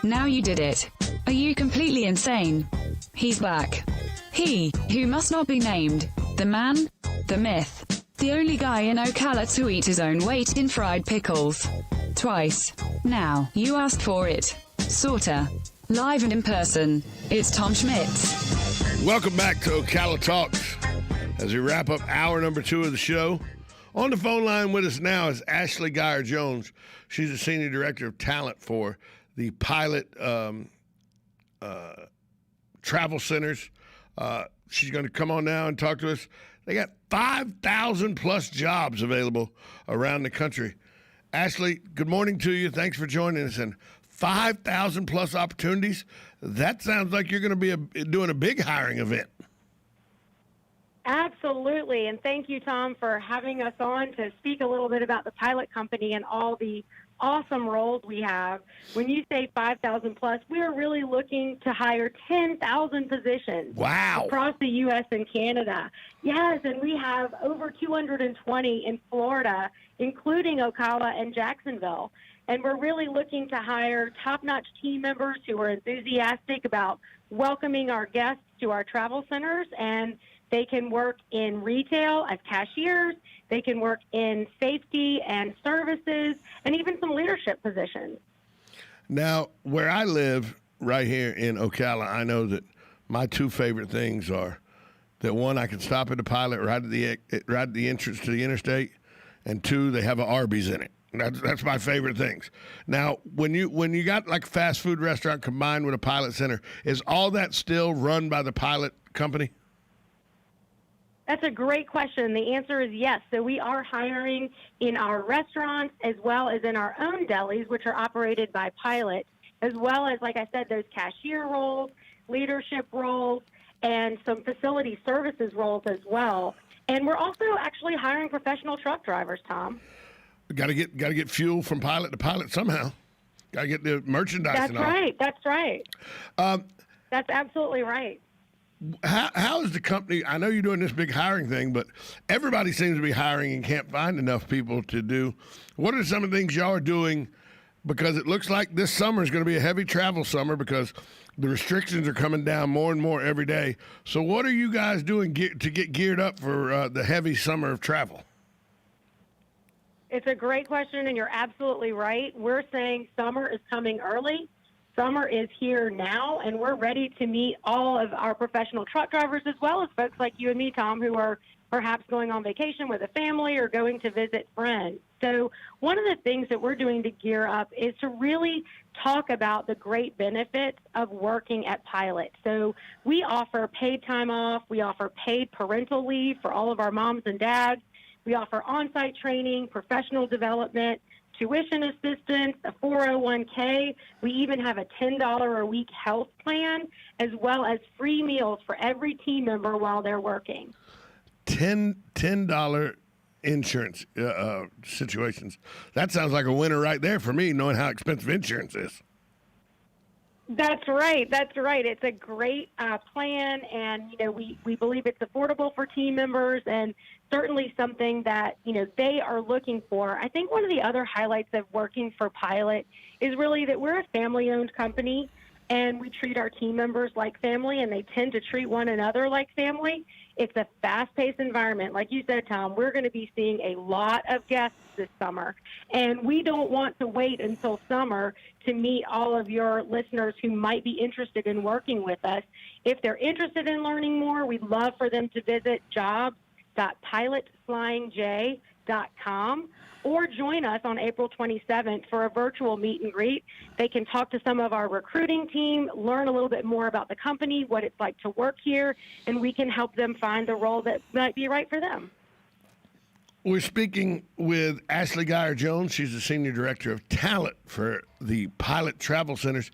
Now you did it. Are you completely insane? He's back. He, who must not be named. The man, the myth, the only guy in Ocala to eat his own weight in fried pickles. Twice. Now, you asked for it. Sorta. Live and in person. It's Tom Schmitz. Welcome back to Ocala Talks. As we wrap up hour number 2 of the show, on the phone line with us now is Ashley Geyer Jones. She's the Senior Director of Talent for the Pilot Travel Centers. She's going to come on now and talk to us. They got 5,000 plus jobs available around the country. Ashley, good morning to you. Thanks for joining us. And 5,000 plus opportunities. That sounds like you're going to be doing a big hiring event. Absolutely, and thank you, Tom, for having us on to speak a little bit about the pilot company and all the awesome roles we have. When you say 5,000 plus, we are really looking to hire 10,000 positions across the U.S. and Canada. Yes, and we have over 220 in Florida, including Ocala and Jacksonville. And we're really looking to hire top-notch team members who are enthusiastic about welcoming our guests to our travel centers, and they can work in retail as cashiers. They can work in safety and services, and even some leadership positions. Now, where I live right here in Ocala, I know that my 2 favorite things are that, 1, I can stop at the Pilot right at the entrance to the interstate, and 2, they have an Arby's in it. That's my favorite things. Now, when you got like a fast food restaurant combined with a Pilot Center, is all that still run by the Pilot company? That's a great question. The answer is yes. So we are hiring in our restaurants as well as in our own delis, which are operated by Pilot, as well as, like I said, those cashier roles, leadership roles, and some facility services roles as well. And we're also actually hiring professional truck drivers, Tom. Got to get fuel from Pilot to Pilot somehow. Got to get the merchandise. That's right. That's right. That's absolutely right. How is the company? I know you're doing this big hiring thing, but everybody seems to be hiring and can't find enough people to do. What are some of the things y'all are doing? Because it looks like this summer is going to be a heavy travel summer because the restrictions are coming down more and more every day. So what are you guys doing to get geared up for the heavy summer of travel? It's a great question, and you're absolutely right. We're saying summer is coming early. Summer is here now, and we're ready to meet all of our professional truck drivers as well as folks like you and me, Tom, who are perhaps going on vacation with a family or going to visit friends. So one of the things that we're doing to gear up is to really talk about the great benefits of working at Pilot. So we offer paid time off. We offer paid parental leave for all of our moms and dads. We offer on-site training, professional development, tuition assistance, a 401k. We even have a $10 a week health plan, as well as free meals for every team member while they're working. $10 insurance situations. That sounds like a winner right there for me, knowing how expensive insurance is. That's right. That's right. It's a great plan, and we believe it's affordable for team members, and certainly something that they are looking for. I think one of the other highlights of working for Pilot is really that we're a family-owned company, and we treat our team members like family, and they tend to treat one another like family. It's a fast-paced environment. Like you said, Tom, we're going to be seeing a lot of guests this summer, and we don't want to wait until summer to meet all of your listeners who might be interested in working with us. If they're interested in learning more, we'd love for them to visit jobs.pilotflyingj.com or join us on April 27th for a virtual meet and greet. They can talk to some of our recruiting team, learn a little bit more about the company, what it's like to work here, and we can help them find the role that might be right for them. We're speaking with Ashley Geyer Jones. She's the Senior Director of Talent for the Pilot Travel Centers.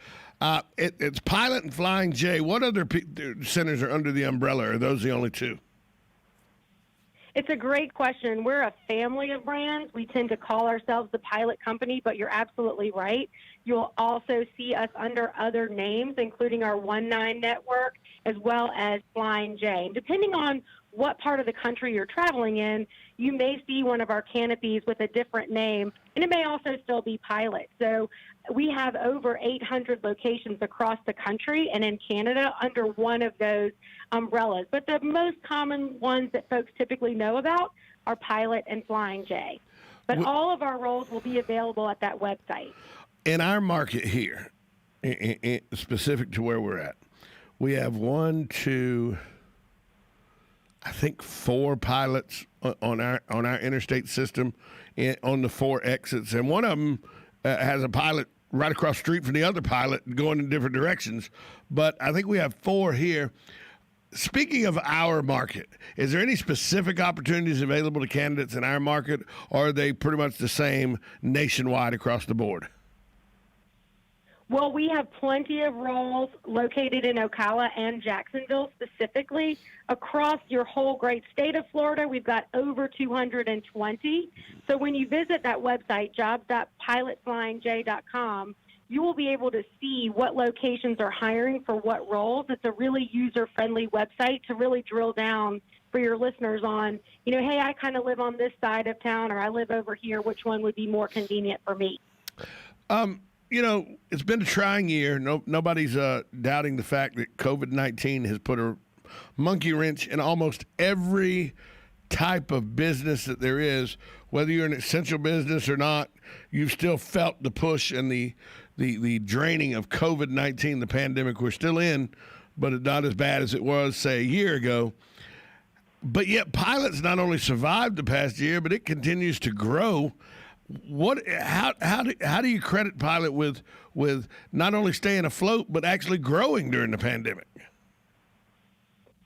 It's Pilot and Flying J. What other centers are under the umbrella? Are those the only 2? It's a great question. We're a family of brands. We tend to call ourselves the Pilot Company, but you're absolutely right. You'll also see us under other names, including our 19 network, as well as Flying J. Depending on what part of the country you're traveling in, you may see one of our canopies with a different name, and it may also still be Pilot. So we have over 800 locations across the country and in Canada under one of those umbrellas. But the most common ones that folks typically know about are Pilot and Flying J. But all of our roles will be available at that website. In our market here, specific to where we're at, we have 4 pilots on our interstate system on the 4 exits, and one of them has a pilot right across the street from the other pilot going in different directions. But I think we have 4 here. Speaking of our market, is there any specific opportunities available to candidates in our market, or are they pretty much the same nationwide across the board? Well, we have plenty of roles located in Ocala and Jacksonville specifically. Across your whole great state of Florida, we've got over 220. So when you visit that website, jobs.pilotflyingj.com, you will be able to see what locations are hiring for what roles. It's a really user-friendly website to really drill down for your listeners on, hey, I kind of live on this side of town, or I live over here. Which one would be more convenient for me? It's been a trying year. Nobody's doubting the fact that COVID-19 has put a monkey wrench in almost every type of business that there is. Whether you're an essential business or not, you've still felt the push and the draining of COVID-19, the pandemic we're still in, but it's not as bad as it was, say, a year ago. But yet pilots not only survived the past year, but it continues to grow. How do you credit Pilot with not only staying afloat, but actually growing during the pandemic?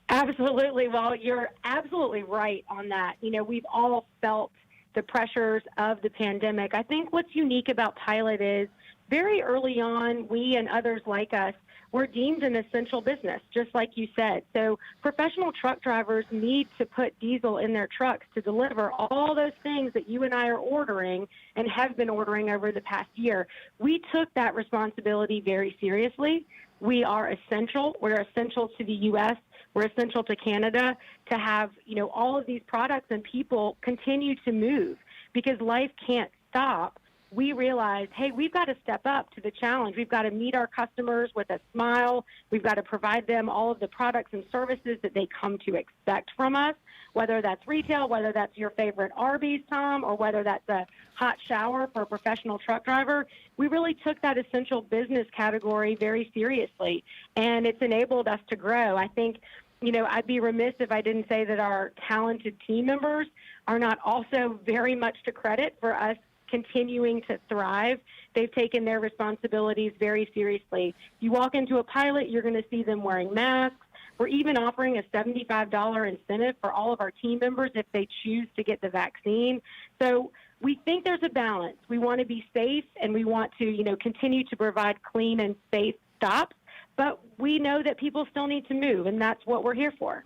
Absolutely. Well, you're absolutely right on that. We've all felt the pressures of the pandemic. I think what's unique about Pilot is very early on, we and others like us were deemed an essential business, just like you said. So professional truck drivers need to put diesel in their trucks to deliver all those things that you and I are ordering and have been ordering over the past year. We took that responsibility very seriously. We are essential. We're essential to the U.S. We're essential to Canada to have, all of these products and people continue to move because life can't stop. We realized, hey, we've got to step up to the challenge. We've got to meet our customers with a smile. We've got to provide them all of the products and services that they come to expect from us, whether that's retail, whether that's your favorite Arby's, Tom, or whether that's a hot shower for a professional truck driver. We really took that essential business category very seriously, and it's enabled us to grow. I think, I'd be remiss if I didn't say that our talented team members are not also very much to credit for us continuing to thrive. They've taken their responsibilities very seriously. You walk into a Pilot, you're going to see them wearing masks. We're even offering a $75 incentive for all of our team members if they choose to get the vaccine. So we think there's a balance. We want to be safe and we want to, continue to provide clean and safe stops, but we know that people still need to move, and that's what we're here for.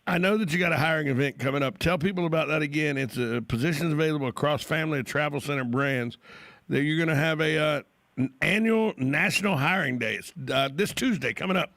I know that you got a hiring event coming up. Tell people about that again. It's positions available across family and travel center brands. That you're going to have an annual national hiring day. It's this Tuesday coming up.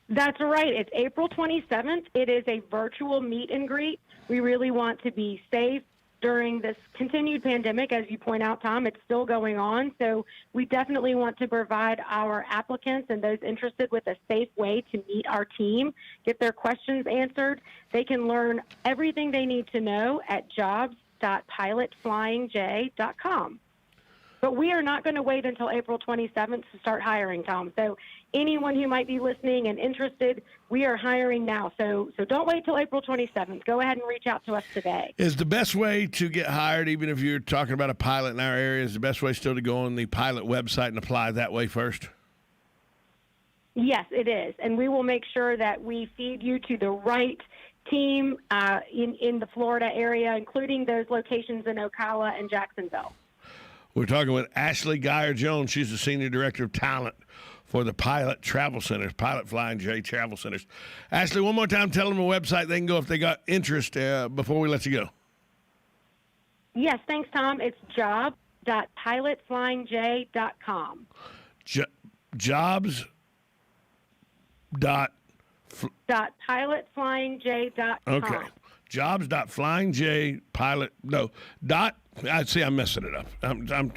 That's right. It's April 27th. It is a virtual meet and greet. We really want to be safe during this continued pandemic. As you point out, Tom, it's still going on. So we definitely want to provide our applicants and those interested with a safe way to meet our team, get their questions answered. They can learn everything they need to know at jobs.pilotflyingj.com. But we are not going to wait until April 27th to start hiring, Tom. So anyone who might be listening and interested, we are hiring now. So don't wait till April 27th. Go ahead and reach out to us today. Is the best way to get hired, even if you're talking about a pilot in our area, is the best way still to go on the Pilot website and apply that way first? Yes, it is. And we will make sure that we feed you to the right team in the Florida area, including those locations in Ocala and Jacksonville. We're talking with Ashley Geyer-Jones. She's the Senior Director of Talent for the Pilot Travel Centers, Pilot Flying J Travel Centers. Ashley, one more time, tell them the website they can go if they got interest before we let you go. Yes, thanks, Tom. It's jobs.pilotflyingj.com. Jobs. .pilotflyingj.com. Okay. Jobs.flyingjpilot. No. I see. I'm messing it up. I'm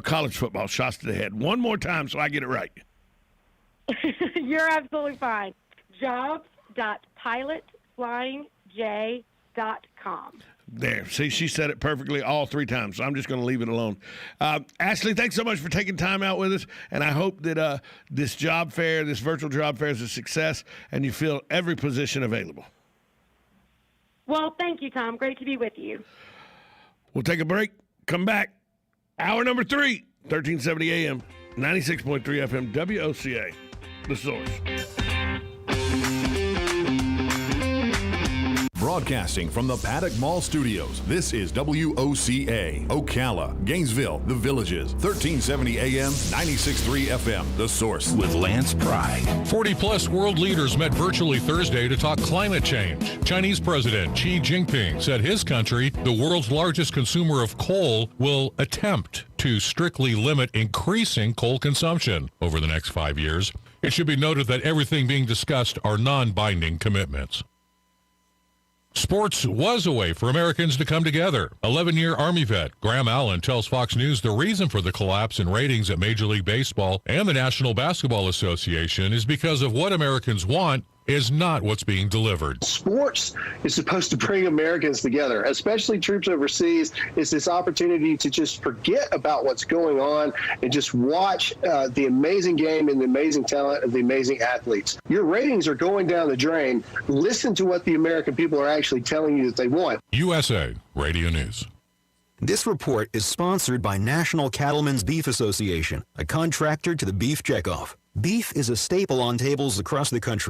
college football shots to the head. One more time so I get it right. You're absolutely fine. Jobs.pilotflyingj.com. There. See, she said it perfectly all 3 times, so I'm just going to leave it alone. Ashley, thanks so much for taking time out with us, and I hope that this job fair, this virtual job fair is a success, and you feel every position available. Well, thank you, Tom. Great to be with you. We'll take a break, come back. Hour number 3, 1370 AM, 96.3 FM, WOCA, The Source. Broadcasting from the Paddock Mall Studios, this is WOCA, Ocala, Gainesville, The Villages, 1370 AM, 96.3 FM, The Source. With Lance Pry. 40-plus world leaders met virtually Thursday to talk climate change. Chinese President Xi Jinping said his country, the world's largest consumer of coal, will attempt to strictly limit increasing coal consumption over the next 5 years. It should be noted that everything being discussed are non-binding commitments. Sports was a way for Americans to come together. 11-year Army vet Graham Allen tells Fox News the reason for the collapse in ratings at Major League Baseball and the National Basketball Association is because of what Americans want is not what's being delivered. Sports is supposed to bring Americans together, especially troops overseas. It's this opportunity to just forget about what's going on and just watch the amazing game and the amazing talent of the amazing athletes. Your ratings are going down the drain. Listen to what the American people are actually telling you that they want. USA Radio News. This report is sponsored by National Cattlemen's Beef Association, a contractor to the beef checkoff. Beef is a staple on tables across the country.